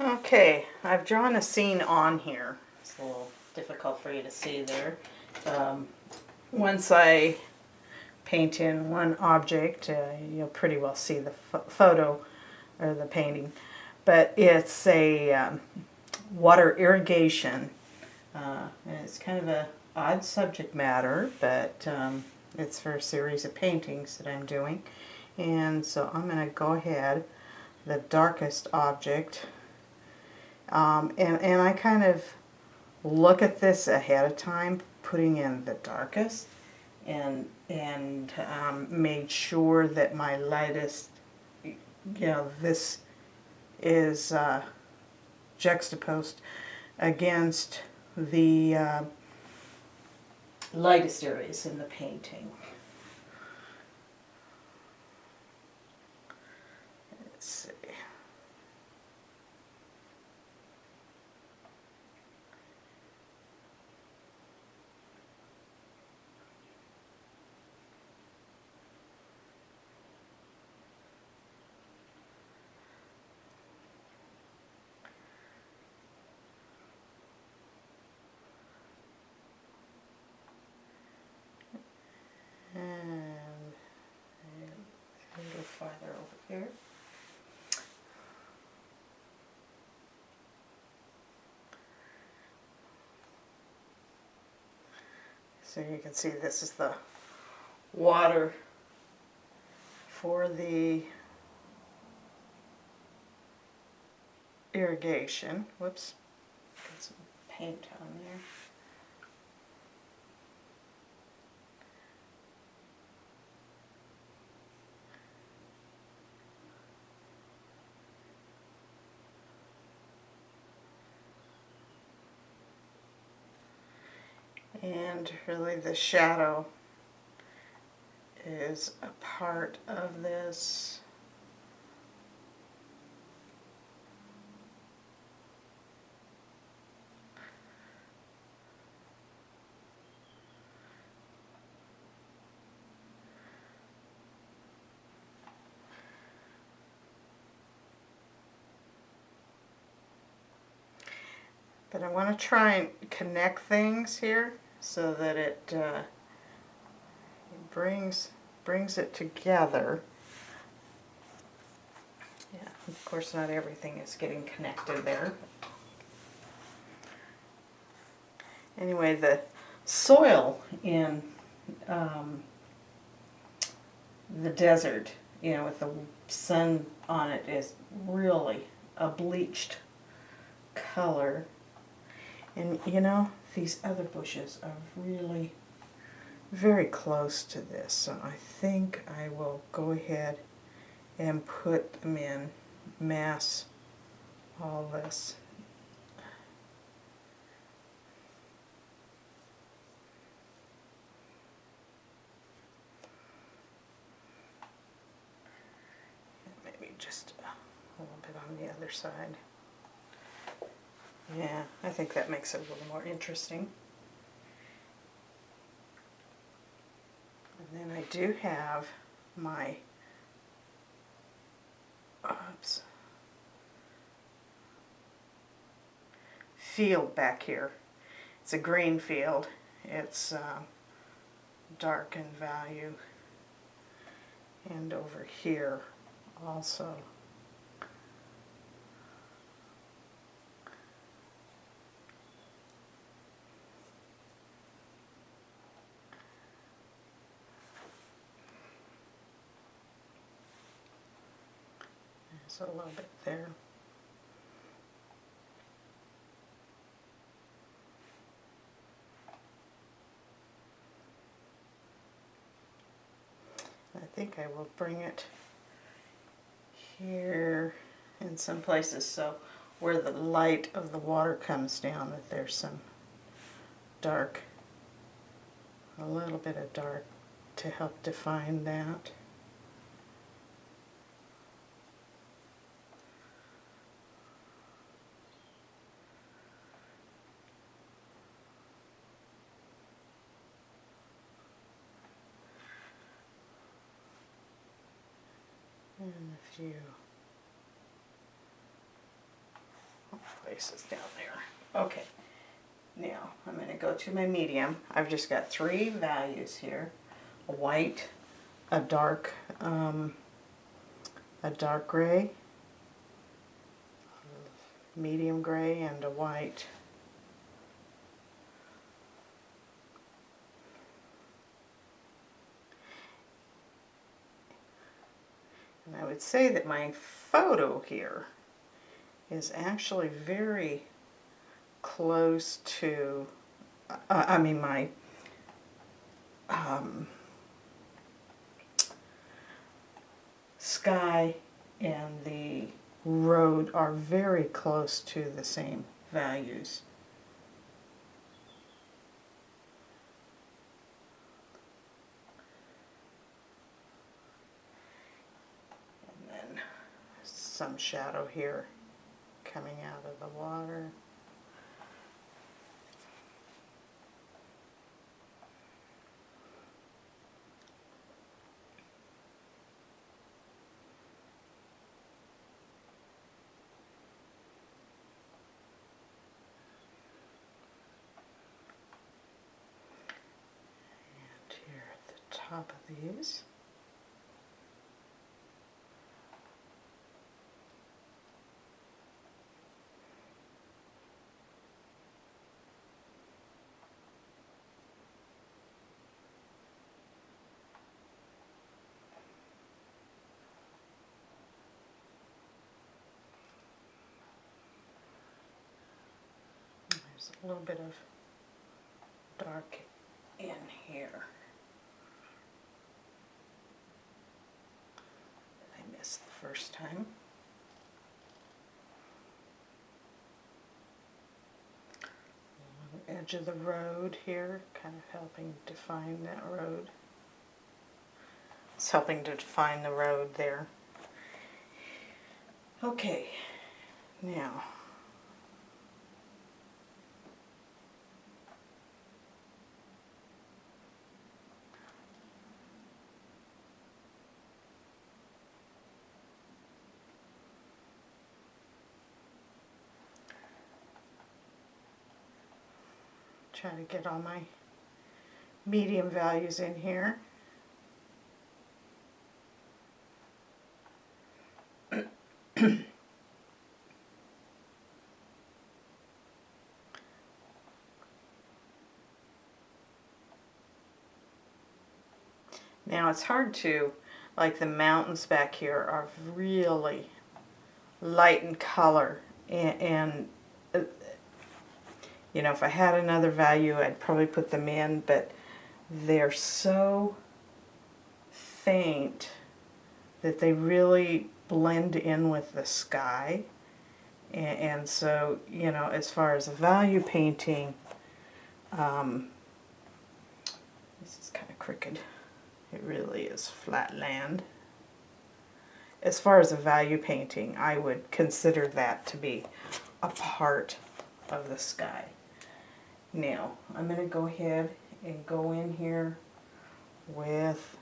Okay, I've drawn a scene on here. It's a little difficult for you to see there. Um, Once I paint in one object, you'll pretty well see the photo or the painting. But it's a water irrigation. And it's kind of a odd subject matter, but it's for a series of paintings that I'm doing. And so I'm going to go ahead, the darkest object, and I kind of look at this ahead of time, putting in the darkest, and made sure that my lightest, this is juxtaposed against the lightest areas in the painting. Let's see. And a little farther over here. So you can see this is the water for the irrigation. Whoops, got some paint on there. And really the shadow is a part of this. But I want to try and connect things here so that it brings it together. Yeah, of course not everything is getting connected there. Anyway, the soil in the desert, with the sun on it, is really a bleached color. And these other bushes are really very close to this, so I think I will go ahead and put them in, mass all this. Maybe just a little bit on the other side. Yeah, I think that makes it a little more interesting. And then I do have my field back here. It's a green field. It's dark in value. And over here also. There's a little bit there. I think I will bring it here in some places, so where the light of the water comes down, that there's some dark, a little bit of dark to help define that. And a few Places down there. Okay. Now I'm going to go to my medium. I've just got 3 values here: a white, a dark gray, medium gray, and a white. And I would say that my photo here is actually very close to, my sky and the road are very close to the same values. And then some shadow here coming out of the water. And here at the top of these. There's a little bit of dark in here. I missed the first time. On the edge of the road here, kind of helping define that road. It's helping to define the road there. Okay, now trying to get all my medium values in here. Now it's hard to, like the mountains back here are really light in color, and you know, if I had another value I'd probably put them in, but they're so faint that they really blend in with the sky. And so, you know, as far as a value painting, this is kind of crooked. It really is flat land. As far as a value painting, I would consider that to be a part of the sky. Now, I'm going to go ahead and go in here with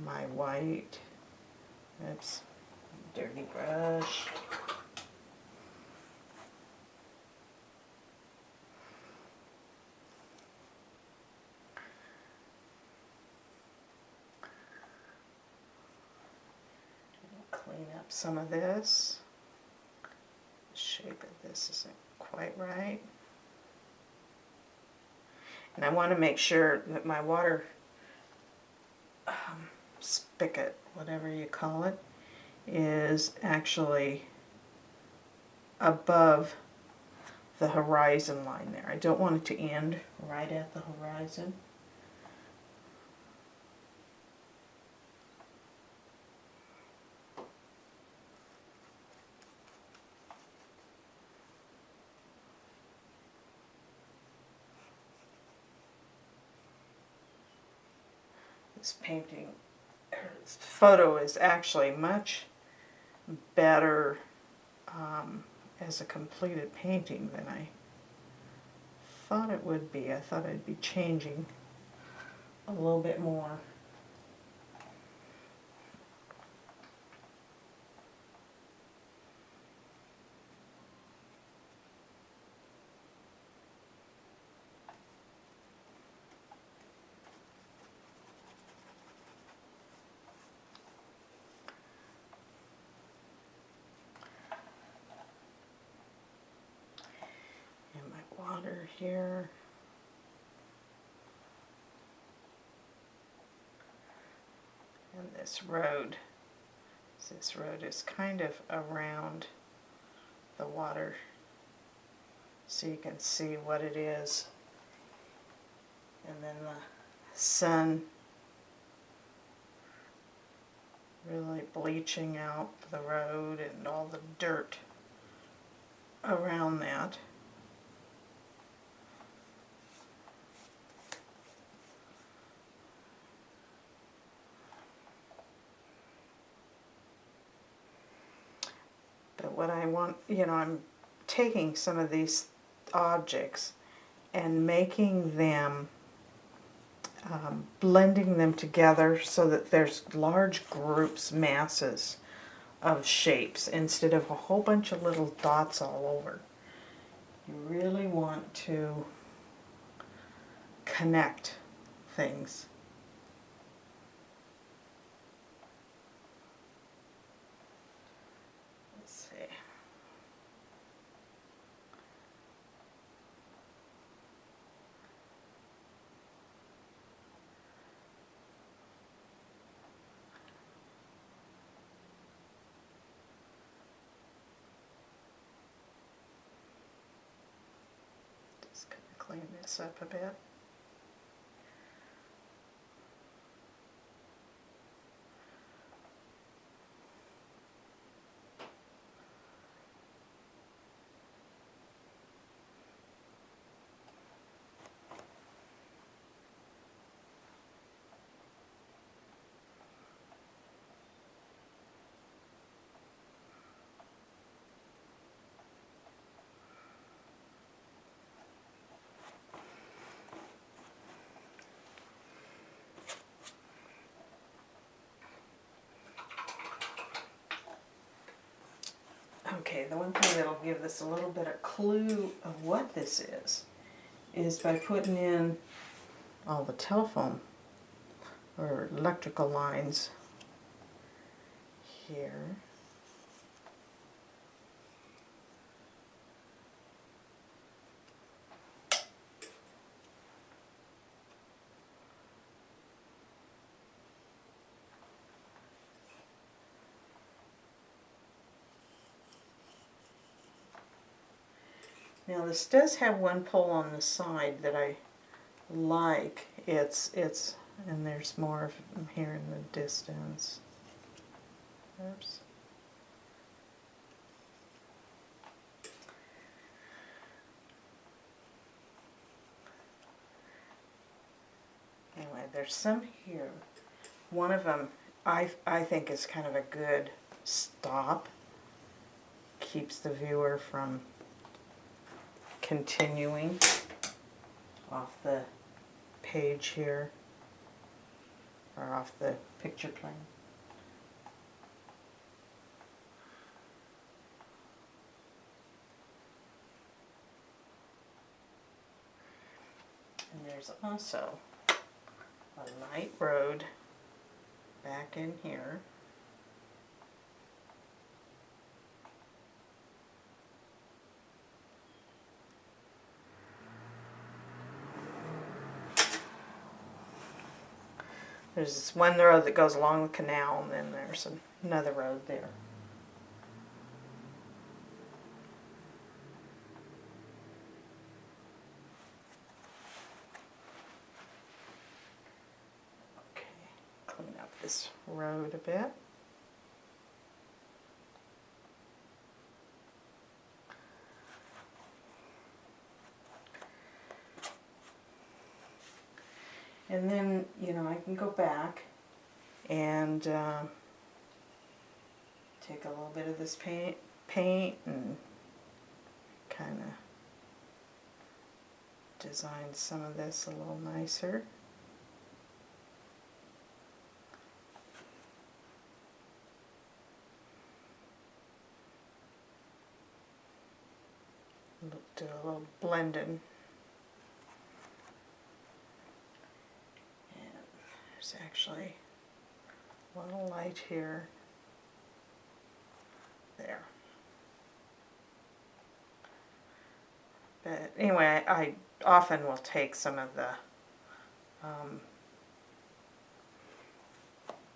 my white. Oops, dirty brush. Clean up some of this. The shape of this isn't quite right. And I want to make sure that my water spigot, whatever you call it, is actually above the horizon line there. I don't want it to end right at the horizon. This painting, this photo is actually much better as a completed painting than I thought it would be. I thought I'd be changing a little bit more. water here. And this road is kind of around the water, so you can see what it is. And then the sun really bleaching out the road and all the dirt around that. But what I want, I'm taking some of these objects and making them, blending them together so that there's large groups, masses of shapes instead of a whole bunch of little dots all over. You really want to connect things. Let's see. Just gonna clean this up a bit. Okay, the one thing that'll give this a little bit of clue of what this is by putting in all the telephone or electrical lines here. Now this does have one pole on the side that I like. It's and there's more of them here in the distance. Oops. Anyway, there's some here. One of them I think is kind of a good stop. Keeps the viewer from continuing off the page here, or off the picture plane. And there's also a light road back in here. There's this one road that goes along the canal, and then there's another road there. Okay, clean up this road a bit. And then, I can go back and take a little bit of this paint and kind of design some of this a little nicer. Do a little blending. There's actually a little light here, there. But anyway, I often will take some of the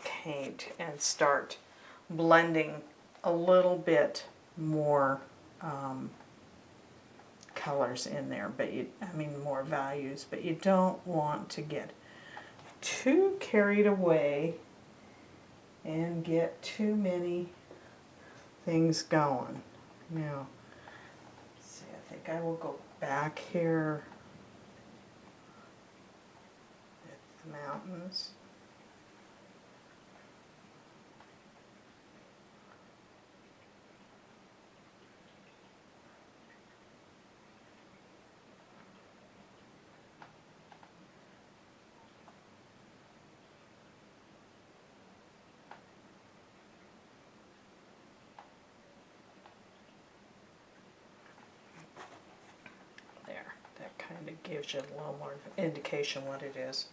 paint and start blending a little bit more colors in there, but more values, but you don't want to get too carried away and get too many things going. Now, see, I think I will go back here with the mountains. There, that kind of gives you a little more indication what it is.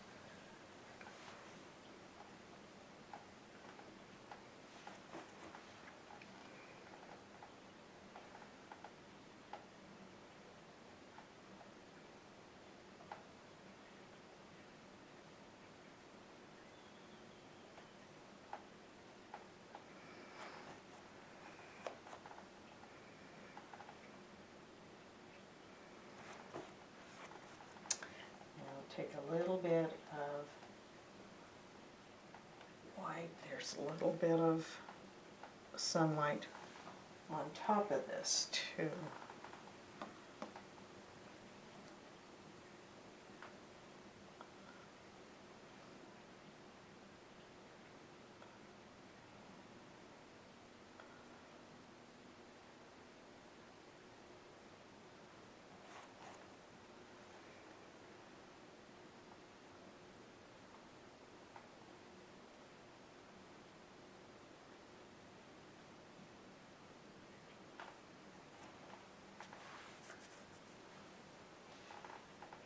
Take a little bit of white. There's a little bit of sunlight on top of this too.